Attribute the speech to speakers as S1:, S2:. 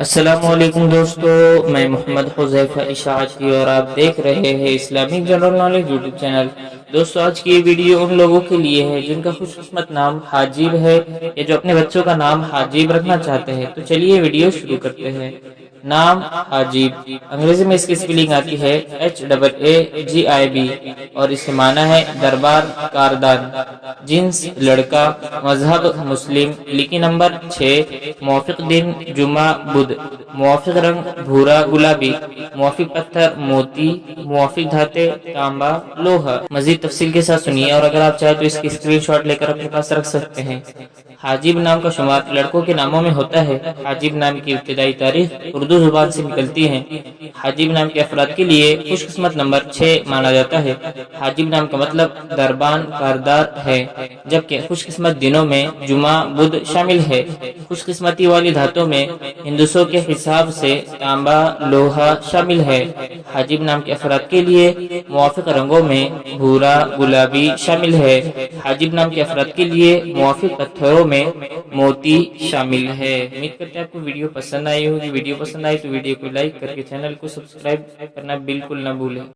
S1: السلام علیکم دوستو، میں محمد حذیفہ اشاعتی اور آپ دیکھ رہے ہیں Islamic general knowledge YouTube channel. دوستو آج کی یہ ویڈیو ان لوگوں کے لیے ہے جن کا خوش قسمت نام حاجب ہے یا جو اپنے بچوں کا نام حاجب رکھنا چاہتے ہیں۔ تو چلیے ویڈیو شروع کرتے ہیں۔ نام حاجب، انگریزی میں اس کی سپیلنگ آتی ہے HAAGIB اور اس کے معنی ہے دربار کاردان۔ جنس لڑکا، مذہب مسلم، لکی نمبر 6، موافق دن جمعہ بدھ، موافق رنگ بھورا گلابی، موافق پتھر موتی، موافق دھاتیں تانبا لوہا۔ مزید تفصیل کے ساتھ سنیے اور اگر آپ چاہیں تو اس کی اسکرین شاٹ لے کر اپنے پاس رکھ سکتے ہیں۔ حاجب نام کا شمار لڑکوں کے ناموں میں ہوتا ہے۔ حاجب نام کی ابتدائی تاریخ اردو زبان سے نکلتی ہے۔ حاجب نام کے افراد کے لیے خوش قسمت نمبر 6 مانا جاتا ہے۔ حاجب نام کا مطلب دربان کاردار ہے، جبکہ خوش قسمت دنوں میں جمعہ بدھ شامل ہے۔ خوش قسمتی والی دھاتوں میں ہندسوں کے حساب سے تانبا لوہا شامل ہے۔ حاجب نام کے افراد کے لیے موافق رنگوں میں بھورا گلابی شامل ہے۔ حاجب نام کے افراد کے لیے موافق پتھروں میں موتی شامل ہے۔ امید کرتے ہیں آپ کو ویڈیو پسند آئی ہوگی۔ ویڈیو پسند آئی تو ویڈیو کو لائک کر کے چینل کو سبسکرائب کرنا بالکل نہ بھولیں۔